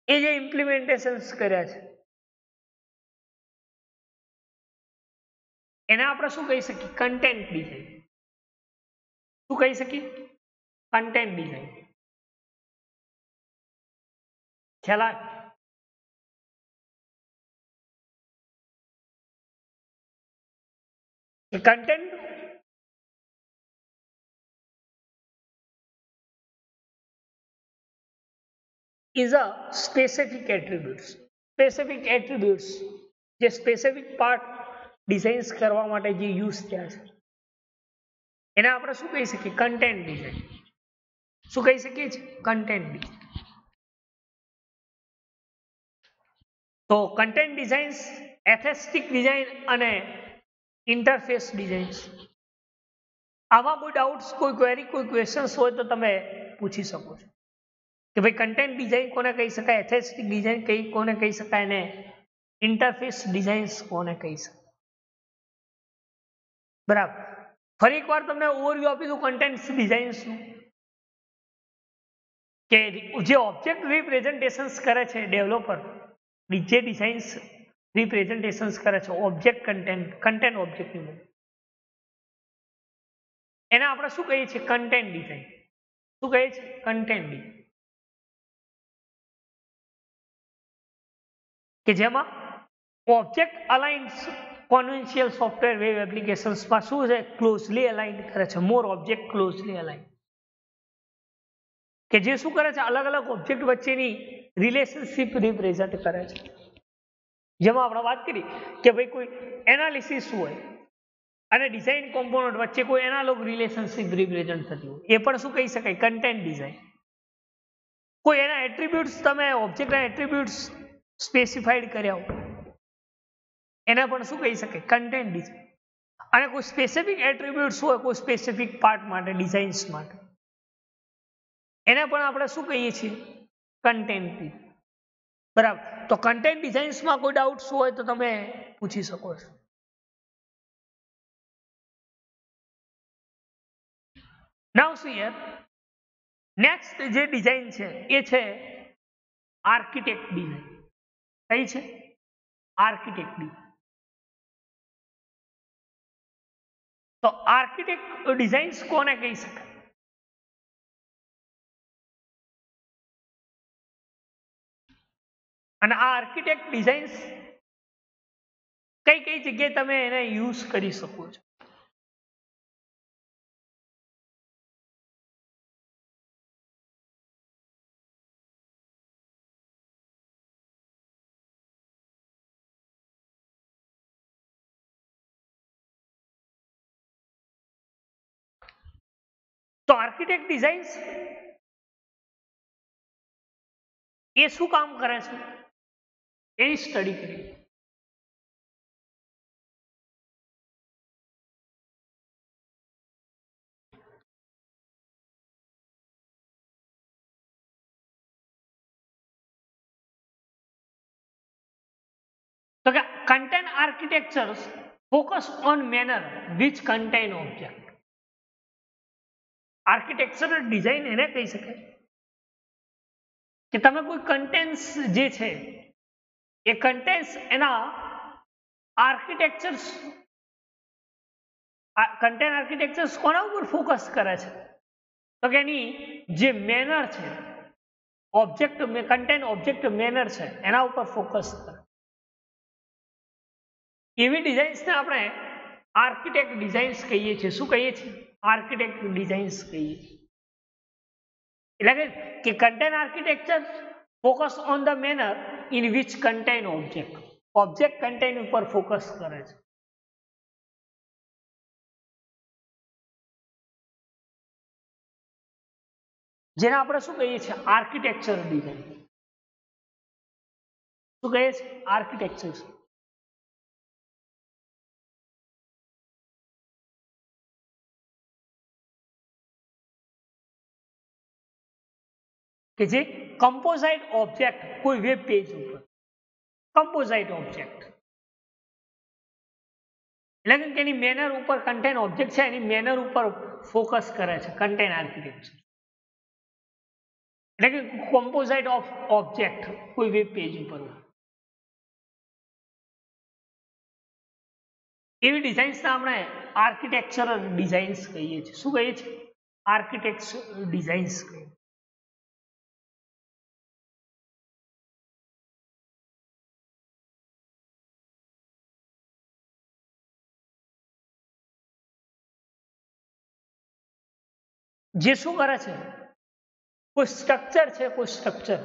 એ જે ઇમ્પ્લિમેન્ટેશન્સ કર્યા છે એને આપણે શું કહી શકીએ? Content design. શું કહી શકીએ? Content design. ખ્યાલ આવે? content is a specific attributes. Specific attributes જે સ્પેસિફિક પાર્ટ ડિઝાઇન્સ કરવા માટે જે યુઝ થયા છે એને આપણે શું કહી શકીએ? Content design. શું કહી શકીએ છીએ? Content design. તો કન્ટેન્ટ ડિઝાઇન્સ, એસ્થેટિક ડિઝાઇન અને ઇન્ટરફેસ ડિઝાઇન્સ, આમાં કોઈ ડાઉટ્સ, કોઈ ક્વેરી, કોઈ ક્વેશ્ચન્સ હોય તો તમે પૂછી શકો છો કે ભાઈ કન્ટેન્ટ ડિઝાઇન કોને કહી શકાય, એસ્થેટિક ડિઝાઇન કોને કહી શકાય ને ઇન્ટરફેસ ડિઝાઇન્સ કોને કહી શકાય. બરાબર. ફરી એકવાર તમને ઓવરવ્યુ આપી દઉં કન્ટેન્ટ ડિઝાઇન્સનું. કે જે ઓબ્જેક્ટ રિપ્રેઝન્ટેશન્સ કરે છે ડેવલપર, જે ડિઝાઇન્સ રિપ્રેઝન્ટેશન્સ કરે છે ઓબ્જેક્ટ કન્ટેન્ટ ઓબ્જેક્ટની, એને આપણે શું કહીએ છીએ? Content design. શું કહીએ છીએ? Content design. કે જેમાં ઓબ્જેક્ટ અલાઇન્સ કોન્વેન્શિયલ સોફ્ટવેર વેબ એપ્લિકેશન્સમાં શું છે? ક્લોઝલી અલાઇન કરે છે, મોર ઓબ્જેક્ટ ક્લોઝલી અલાઇન. કે જે શું કરે છે? અલગ અલગ ઓબ્જેક્ટ વચ્ચેની રિલેશનશિપ રિપ્રેઝન્ટ કરે છે. જેમાં આપણે વાત કરી કે ભાઈ કોઈ એનાલિસિસ હોય અને ડિઝાઇન કોમ્પોનન્ટ વચ્ચે કોઈ એનાલોગ રિલેશનશિપ રિપ્રેઝન્ટ થતી હોય, એ પણ શું કહી શકાય? Content design. કોઈ એના એટ્રીબ્યુટ્સ, તમે ઓબ્જેક્ટના એટ્રીબ્યુટ્સ સ્પેસિફાઈડ કર્યા હોય, એને પણ શું કહી શકાય? Content design. અને કોઈ સ્પેસિફિક એટ્રીબ્યુટ્સ હોય કોઈ સ્પેસિફિક પાર્ટ માટે, ડિઝાઇન્સ માટે, એને પણ આપણે શું કહીએ છીએ? કન્ટેન્ટ. બરાબર. તો કન્ટેન્ટ ડિઝાઇન્સમાં કોઈ ડાઉટ્સ હોય તો તમે પૂછી શકો છો. નાઉ સી હિયર, નેક્સ્ટ જે ડિઝાઇન છે એ છે આર્કિટેક્ટ ડિઝાઇન. કઈ છે? Architect design. તો આર્કિટેક્ટ ડિઝાઇન્સ કોને કહી શકાય? અને આ આર્કિટેક્ટ ડિઝાઇન્સ કઈ કઈ જગ્યાએ તમે એને યુઝ કરી શકો છો? તો આર્કિટેક્ટ ડિઝાઇન્સ એ શું કામ કરે છે એની સ્ટડી કરી. તો કે content architectures focus on manner which contain object. Architectural design એને કહી શકાય કે તમે કોઈ કન્ટેન્ટ્સ જે છે એ કન્ટેન્ટ્સ એના આર્કિટેક્ચર્સ, કન્ટેન્ટ આર્કિટેક્ચર્સ કોના ઉપર ફોકસ કરે છે? તો કે એની જે મેનર છે, ઓબ્જેક્ટ કન્ટેન્ટ ઓબ્જેક્ટ મેનર છે એના ઉપર ફોકસ કરે. એવી ડિઝાઇન્સને આપણે આર્કિટેક્ટ ડિઝાઇન્સ કહીએ છીએ. શું કહીએ છીએ? આર્કિટેક્ટ ડિઝાઇન્સ કહીએ છીએ. એટલે કે content architecture focus on the manner in which content object, object content ઉપર ફોકસ કરે છે. જેને આપણે શું કહીએ છીએ? Architecture design. શું કહીએ છીએ? આર્કિટેક્ચર. કે જે કમ્પોઝાઇટ ઓબ્જેક્ટ કોઈ વેબ પેજ ઉપર, કમ્પોઝાઇટ ઓબ્જેક્ટ એટલે કે એની મેનર ઉપર, કન્ટેન્ટ ઓબ્જેક્ટ છે એની મેનર ઉપર ફોકસ કરે છે કન્ટેન્ટ આર્કિટેક્ચર. એટલે કે કમ્પોઝાઇટ ઓફ ઓબ્જેક્ટ કોઈ વેબ પેજ ઉપર. એવી ડિઝાઇન્સને આપણે આર્કિટેક્ચરલ ડિઝાઇન્સ કહીએ છીએ. શું કહીએ છીએ? આર્કિટેક્ચર ડિઝાઇન્સ કહીએ. જે શું કરે છે? કોઈ સ્ટ્રક્ચર છે, કોઈ સ્ટ્રક્ચર,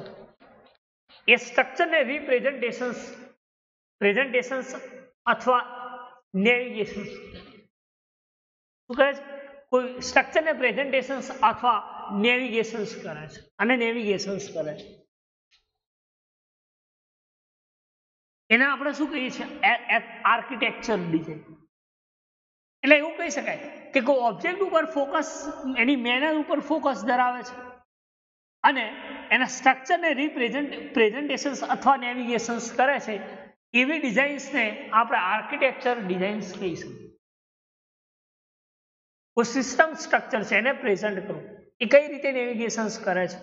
એ સ્ટ્રક્ચરને પ્રેઝન્ટેશન્સ અથવા નેવિગેશન. શું કરે છે? કોઈ સ્ટ્રક્ચરને પ્રેઝન્ટેશન્સ અથવા નેવિગેશન્સ કરે છે અને નેવિગેશન્સ કરે છે. એને આપણે શું કહીએ છીએ? Architecture design. એટલે એવું કહી શકાય કે કોઈ ઓબ્જેક્ટ ઉપર ફોકસ, એની મેનર ઉપર ફોકસ ધરાવે છે અને એના સ્ટ્રક્ચરને પ્રેઝન્ટેશન્સ અથવા નેવિગેશન્સ કરે છે. એવી ડિઝાઇન્સને આપણે આર્કિટેક્ચર ડિઝાઇન્સ કહીશું. કોઈ સિસ્ટમ સ્ટ્રક્ચર છે એને પ્રેઝન્ટ કરવું, એ કઈ રીતે નેવિગેશન્સ કરે છે,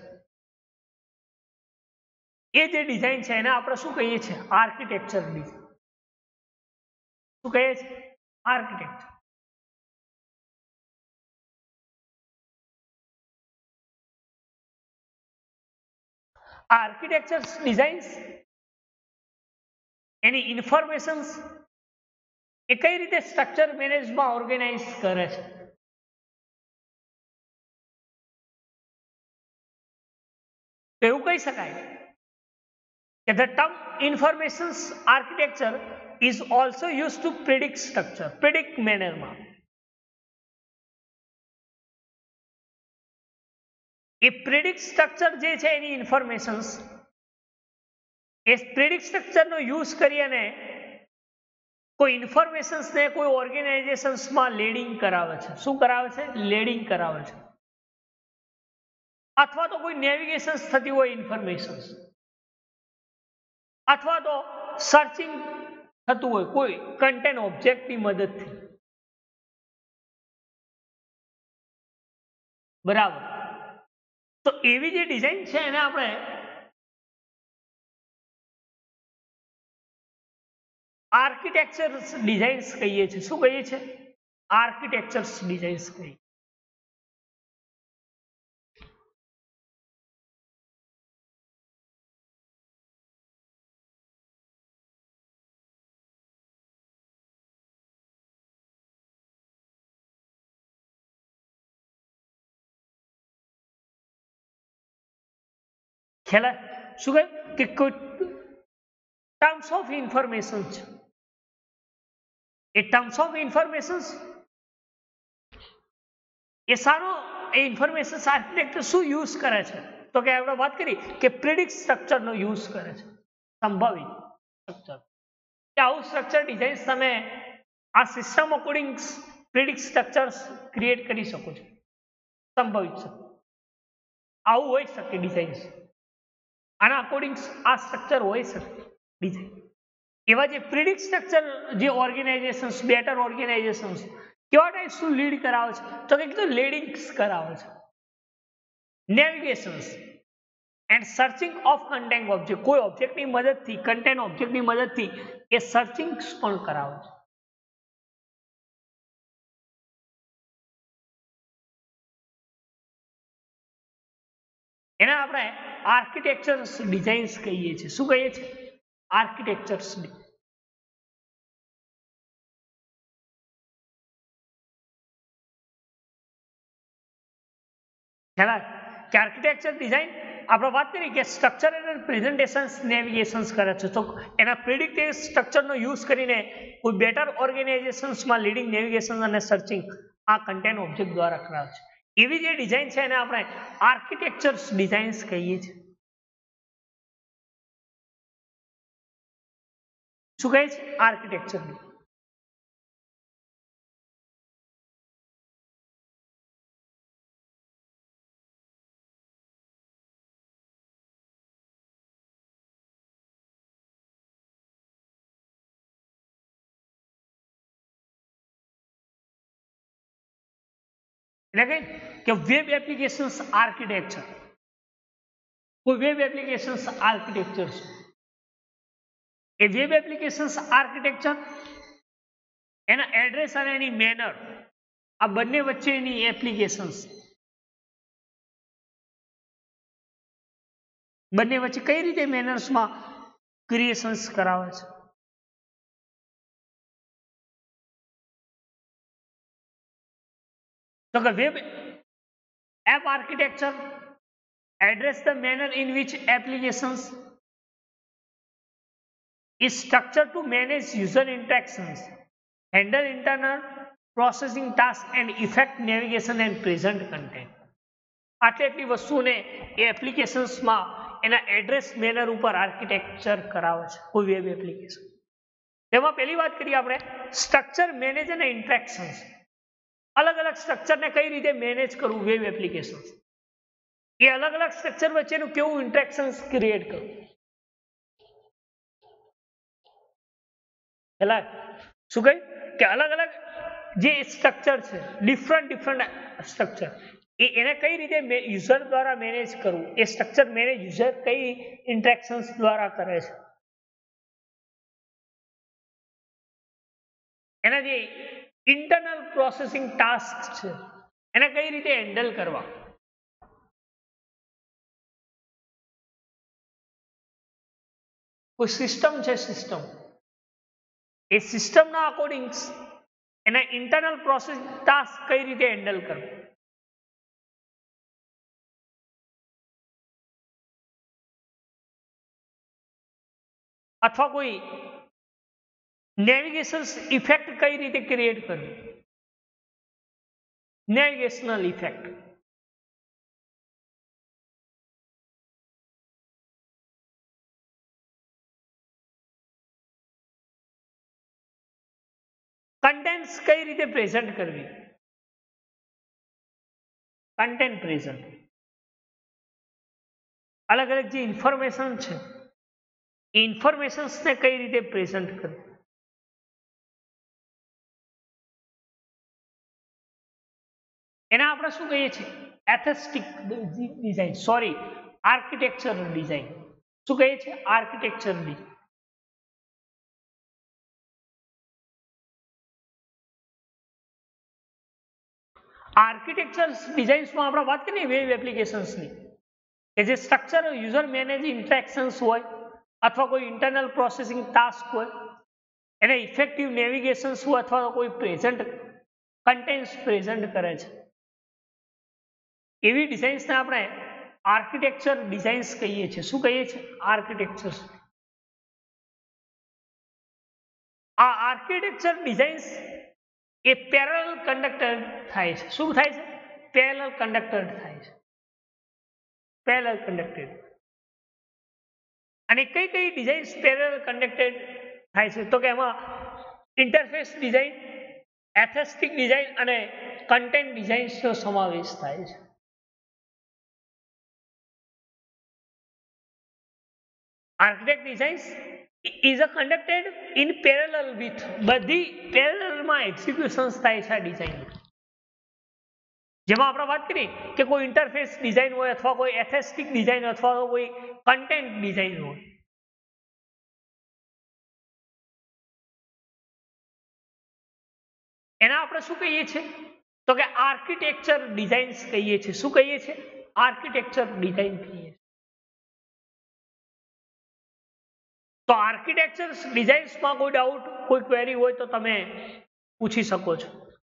એ જે ડિઝાઇન છે એને આપણે શું કહીએ છીએ? Architecture design. શું કહીએ છીએ? આર્કિટેક્ચર. આર્કિટેક્ચર ડિઝાઇન્સ એની ઇન્ફોર્મેશન્સ એ કઈ રીતે સ્ટ્રક્ચર મેનેજમાં ઓર્ગેનાઇઝ કરે છે? તો એવું કહી શકાય કે the term informations architecture is also used to predict structure, predict મેનરમાં. એ પ્રિડિક્ટ સ્ટ્રક્ચર જે છે એની ઇન્ફોર્મેશન્સ એ પ્રિડિક્ટ સ્ટ્રક્ચરનો યુઝ કરી અને કોઈ ઇન્ફોર્મેશન્સને કોઈ ઓર્ગેનાઇઝેશન્સમાં લેડિંગ કરાવે છે. શું કરાવે છે? લેડિંગ કરાવે છે. અથવા તો કોઈ નેવિગેશન્સ થતી હોય ઇન્ફોર્મેશન્સ, અથવા તો સર્ચિંગ થતું હોય કોઈ કન્ટેન્ટ ઓબ્જેક્ટની મદદથી. બરાબર. તો એવી જે ડિઝાઇન છે એને આપણે આર્કિટેક્ચર ડિઝાઇન્સ કહીએ છીએ. શું કહીએ છીએ? આર્કિટેક્ચર ડિઝાઇન્સ કહીએ. ખ્યાલ શું કહે કે કોઈ ટર્મ્સ ઓફ ઇન્ફોર્મેશન છે. એ ટર્મ્સ ઓફ ઇન્ફોર્મેશન એ સારો એ ઇન્ફોર્મેશન આર્કિટેક્ચર શું યુઝ કરે છે? તો કે આપણે વાત કરી કે પ્રિડિક્ટ સ્ટ્રક્ચરનો યુઝ કરે છે. સંભવિત સ્ટ્રક્ચર કે આવું સ્ટ્રક્ચર ડિઝાઇન્સ તમે આ system according predict structures create કરી શકો છો. સંભવિત છે આવું હોઈ શકે ડિઝાઇન્સ. આના અકોર્ડિંગ આ સ્ટ્રક્ચર હોઈ શકે ડિઝાઇન. એવા જે પ્રિડિક્ટ સ્ટ્રક્ચર જે ઓર્ગેનાઇઝેશન્સ, બેટર ઓર્ગેનાઇઝેશન્સ કેવા ટાઈપ શું લીડ કરાવે છે? તો કે કીધું લેડિંગ્સ કરાવે છે. Navigations and searching of content object, કોઈ ઓબ્જેક્ટની મદદથી, કન્ટેન્ટ ઓબ્જેક્ટની મદદથી એ સર્ચિંગ પણ કરાવે છે. એના આપણે આર્કિટેક્ચર્સ ડિઝાઇન્સ કહીએ છીએ. શું કહીએ છીએ? આર્કિટેક્ચર્સ. કે આર્કિટેક્ચર ડિઝાઇન આપણે વાત કરી કે સ્ટ્રક્ચર અને પ્રેઝન્ટેશન્સ નેવિગેશન્સ કરે છે. તો એના પ્રિડિક્ટિવ સ્ટ્રક્ચરનો યુઝ કરીને કોઈ બેટર ઓર્ગેનાઇઝેશન્સમાં લીડિંગ, નેવિગેશન અને સર્ચિંગ આ કન્ટેન્ટ ઓબ્જેક્ટ દ્વારા કરાવે છે. એવી જે ડિઝાઇન છે એને આપણે આર્કિટેક્ચર્સ ડિઝાઇન્સ કહીએ છીએ. શું કહે છે? આર્કિટેક્ચર. એટલે કે વેબ એપ્લિકેશન્સ આર્કિટેક્ચર, કોઈ વેબ એપ્લિકેશન્સ આર્કિટેક્ચર છે. એ વેબ એપ્લિકેશન્સ આર્કિટેક્ચર એના એડ્રેસ અને એની મેનર આ બંને વચ્ચેની એપ્લિકેશન્સ, બંને વચ્ચે કઈ રીતે મેનર્સમાં ક્રિએશન્સ કરાવે છે? તો કે web app architecture address the manner in which applications is structured to manage user interactions, handle internal processing tasks and effect navigation and present content. આટલી વસ્તુને એ એપ્લિકેશન્સમાં એના એડ્રેસ મેનર ઉપર આર્કિટેક્ચર કરાવે છે કોઈ વેબ એપ્લિકેશન. તેમાં પહેલી વાત કરીએ આપણે સ્ટ્રક્ચર, મેનેજ અને ઇન્ટરેક્શન્સ. અલગ અલગ સ્ટ્રક્ચરને કઈ રીતે મેનેજ કરવું વેબ એપ્લિકેશન, એ અલગ અલગ સ્ટ્રક્ચર વચ્ચેનું કેવું ઇન્ટરેક્શન્સ ક્રિએટ કરવું. પેલા શું કહ્યું કે અલગ અલગ જે સ્ટ્રક્ચર છે, ડિફરન્ટ સ્ટ્રક્ચર એને કઈ રીતે યુઝર દ્વારા મેનેજ કરવું, એ સ્ટ્રક્ચર મેનેજ યુઝર કઈ ઇન્ટરેક્શન્સ દ્વારા કરે છે, એના જે ઇન્ટરનલ પ્રોસેસિંગ ટાસ્ક છે એને કઈ રીતે હેન્ડલ કરવા. કોઈ સિસ્ટમ છે, સિસ્ટમ એ સિસ્ટમના અકોર્ડિંગ એના ઇન્ટરનલ પ્રોસેસ ટાસ્ક કઈ રીતે હેન્ડલ કરવા. અથવા કોઈ નેવિગેશન ઇફેક્ટ કઈ રીતે ક્રિએટ કરવી, નેવિગેશનલ ઇફેક્ટ. કન્ટેન્ટ્સ કઈ રીતે પ્રેઝન્ટ કરવી, કન્ટેન્ટ પ્રેઝન્ટ. અલગ અલગ જે ઇન્ફોર્મેશન છે એ ઇન્ફોર્મેશન્સને કઈ રીતે પ્રેઝન્ટ કરવી. એને આપણે શું કહીએ છીએ, aesthetic design, sorry architectural design. શું કહીએ છીએ, આર્કિટેક્ચરલ ડિઝાઇન. આર્કિટેક્ચર ડિઝાઇન્સમાં આપણે વાત કરીએ વેબ એપ્લિકેશન્સની, કે જે સ્ટ્રક્ચર યુઝર મેનેજ ઇન્ટરેક્શન્સ હોય અથવા કોઈ ઇન્ટરનલ પ્રોસેસિંગ ટાસ્ક હોય, એને ઇફેક્ટિવ નેવિગેશન્સ હોય અથવા કોઈ પ્રેઝન્ટ કન્ટેન્ટ્સ પ્રેઝન્ટ કરે છે, એવી ડિઝાઇન્સને આપણે આર્કિટેક્ચર ડિઝાઇન્સ કહીએ છીએ. શું કહીએ છીએ, આર્કિટેક્ચર. આ આર્કિટેક્ચર ડિઝાઇન્સ એ પેરેલલ કન્ડક્ટર થાય છે. શું થાય છે, પેરેલલ કન્ડક્ટર થાય છે, પેરેલલ કન્ડક્ટેડ. અને કઈ કઈ ડિઝાઇન્સ પેરેલલ કન્ડક્ટેડ થાય છે, તો કે એમાં ઇન્ટરફેસ ડિઝાઇન, એસ્થેટિક ડિઝાઇન અને કન્ટેન્ટ ડિઝાઇન્સનો સમાવેશ થાય છે. Architect designs is a conducted in parallel with, બધી પેરેલલમાં એક્ઝિક્યુશન્સ થાય છે આ ડિઝાઇન. જેમાં આપણે વાત કરીએ કે કોઈ ઇન્ટરફેસ ડિઝાઇન હોય અથવા કોઈ એસ્થેટિક ડિઝાઇન અથવા કોઈ કન્ટેન્ટ ડિઝાઇન હોય, એના આપણે શું કહીએ છીએ, તો કે આર્કિટેક્ચર ડિઝાઇન્સ કહીએ છીએ. શું કહીએ છીએ, આર્કિટેક્ચર ડિઝાઇન કહીએ છીએ. તો આર્કિટેક્ચર ડિઝાઇન્સમાં કોઈ ડાઉટ, કોઈ ક્વેરી હોય તો તમે પૂછી શકો છો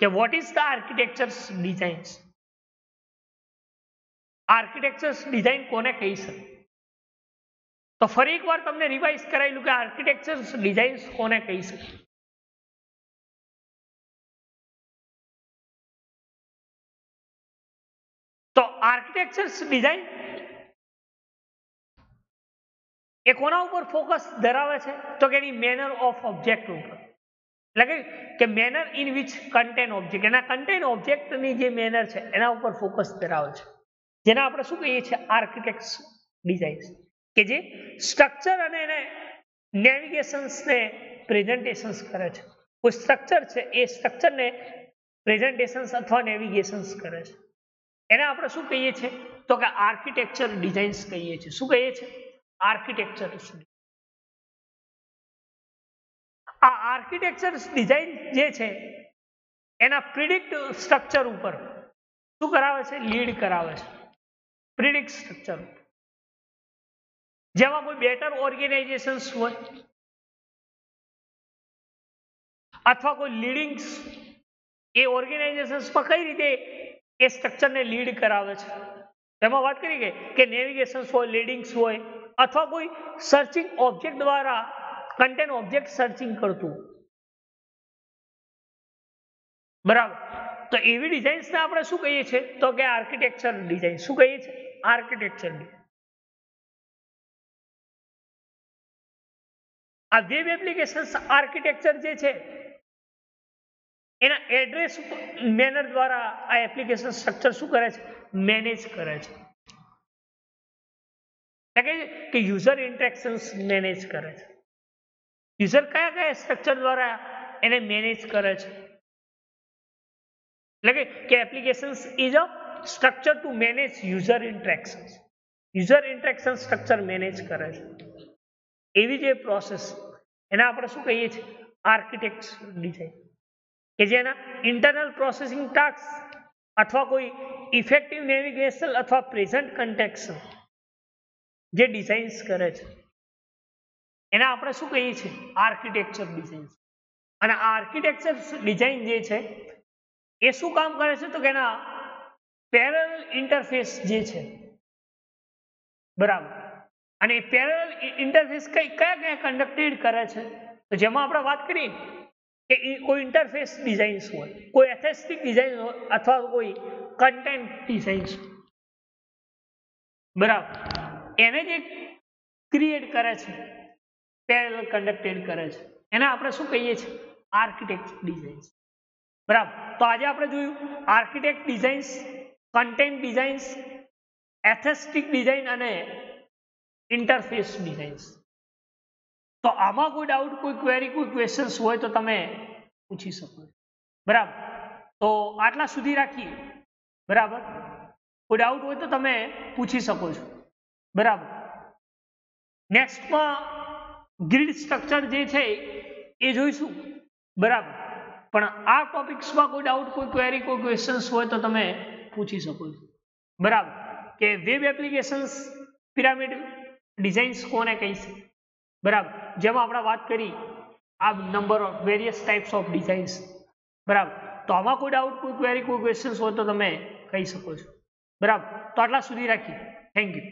કે what is the architecture designs. Architecture design કોને કહી શકે, તો ફરી એકવાર તમને રિવાઇઝ કરાયેલું કે આર્કિટેક્ચર ડિઝાઇન્સ કોને કહી શકે. તો આર્કિટેક્ચર ડિઝાઇન એ કોના ઉપર ફોકસ ધરાવે છે, તો કે એની મેનર ઓફ ઓબ્જેક્ટ ઉપર. એટલે કે manner in which content object, એના કન્ટેન ઓબ્જેક્ટની જે મેનર છે એના ઉપર ફોકસ ધરાવે છે, જેને આપણે શું કહીએ છીએ, આર્કિટેક્ટ ડિઝાઇન્સ, કે જે સ્ટ્રક્ચર અને એને નેવિગેશન્સને પ્રેઝન્ટેશન્સ કરે છે. કોઈ સ્ટ્રક્ચર છે એ સ્ટ્રક્ચરને પ્રેઝન્ટેશન્સ અથવા નેવિગેશન્સ કરે છે, એને આપણે શું કહીએ છીએ, તો કે આર્કિટેક્ચર ડિઝાઇન્સ કહીએ છીએ. શું કહીએ છીએ, આર્કિટેક્ચર. આ આર્કિટેક્ચર ડિઝાઇન જે છે એના પ્રિડિક્ટ સ્ટ્રક્ચર ઉપર શું કરાવે છે, લીડ કરાવે છે. પ્રિડિક્ટ સ્ટ્રક્ચર જેમાં કોઈ બેટર ઓર્ગેનાઇઝેશન્સ હોય અથવા કોઈ લીડિંગ્સ, એ ઓર્ગેનાઇઝેશન્સમાં કઈ રીતે એ સ્ટ્રક્ચરને લીડ કરાવે છે. એમાં વાત કરી કે નેવિગેશન્સ હોય, લીડિંગ્સ હોય અથવા કોઈ સર્ચિંગ ઓબ્જેક્ટ દ્વારા કન્ટેન્ટ ઓબ્જેક્ટ સર્ચિંગ કરતું, બરાબર. તો એવી ડિઝાઇન્સને આપણે શું કહીએ છીએ, તો કે આર્કિટેક્ચર ડિઝાઇન. શું કહીએ છીએ, આર્કિટેક્ચર. આ વેબ એપ્લિકેશન્સ આર્કિટેક્ચર જે છે એના એડ્રેસ મેનર દ્વારા આ એપ્લિકેશન સ્ટ્રક્ચર શું કરે છે, મેનેજ કરે છે. કે યુઝર ઇન્ટરેક્શન્સ મેનેજ કરે છે. યુઝર કયા કયા સ્ટ્રક્ચર દ્વારા એને મેનેજ કરે છે. એટલે કે applications is a structure two manage user interaction. User interaction structure manage કરે છે એવી જે પ્રોસેસ એને આપણે શું કહીએ છીએ આર્કિટેક્ચર ડિઝાઇન, કે જેના ઇન્ટરનલ પ્રોસેસિંગ ટાસ્ક અથવા કોઈ ઇફેક્ટિવ નેવિગેશન અથવા પ્રેઝન્ટ કન્ટેક્શન જે ડિઝાઇન્સ કરે છે એને આપણે શું કહીએ છીએ આર્કિટેક્ચર ડિઝાઇન. અને આ આર્કિટેક્ચર ડિઝાઇન જે છે એ શું કામ કરે છે તો કે એના પેરેલલ ઇન્ટરફેસ જે છે બરાબર, અને એ પેરેલલ ઇન્ટરફેસ કયા કન્ડક્ટેડ કરે છે તો જેમાં આપણે વાત કરીએ કે કોઈ ઇન્ટરફેસ ડિઝાઇન્સ હોય, કોઈ એસ્થેટિક ડિઝાઇન હોય અથવા કોઈ કન્ટેન્ટ ડિઝાઇન્સ બરાબર, એને જે ક્રિએટ કરે છે પેરેલલ કન્ડક્ટેડ કરે છે એને આપણે શું કહીએ છીએ આર્કિટેક્ચર ડિઝાઇન્સ બરાબર. તો આજે આપણે જોયું architect designs, content designs, aesthetic design અને ઇન્ટરફેસ ડિઝાઇન્સ. તો આમાં કોઈ ડાઉટ, કોઈ ક્વેરી, કોઈ ક્વેશ્ચન્સ હોય તો તમે પૂછી શકો બરાબર. તો આટલા સુધી રાખીએ બરાબર. કોઈ ડાઉટ હોય તો તમે પૂછી શકો છો બરાબર. નેક્સ્ટમાં ગ્રીડ સ્ટ્રક્ચર જે છે એ જોઈશું બરાબર. પણ આ ટોપિક્સમાં કોઈ ડાઉટ, કોઈ ક્વેરી, કોઈ ક્વેશ્ચન્સ હોય તો તમે પૂછી શકો છો બરાબર. કે વેબ એપ્લિકેશન્સ પિરામિડ ડિઝાઇન્સ કોને કહી છે બરાબર, જેમાં આપણે વાત કરી આ number of various types of designs બરાબર. તો આમાં કોઈ ડાઉટ, કોઈ ક્વેરી, કોઈ ક્વેશ્ચન્સ હોય તો તમે કહી શકો છો બરાબર. તો આટલા સુધી રાખીએ. Thank you.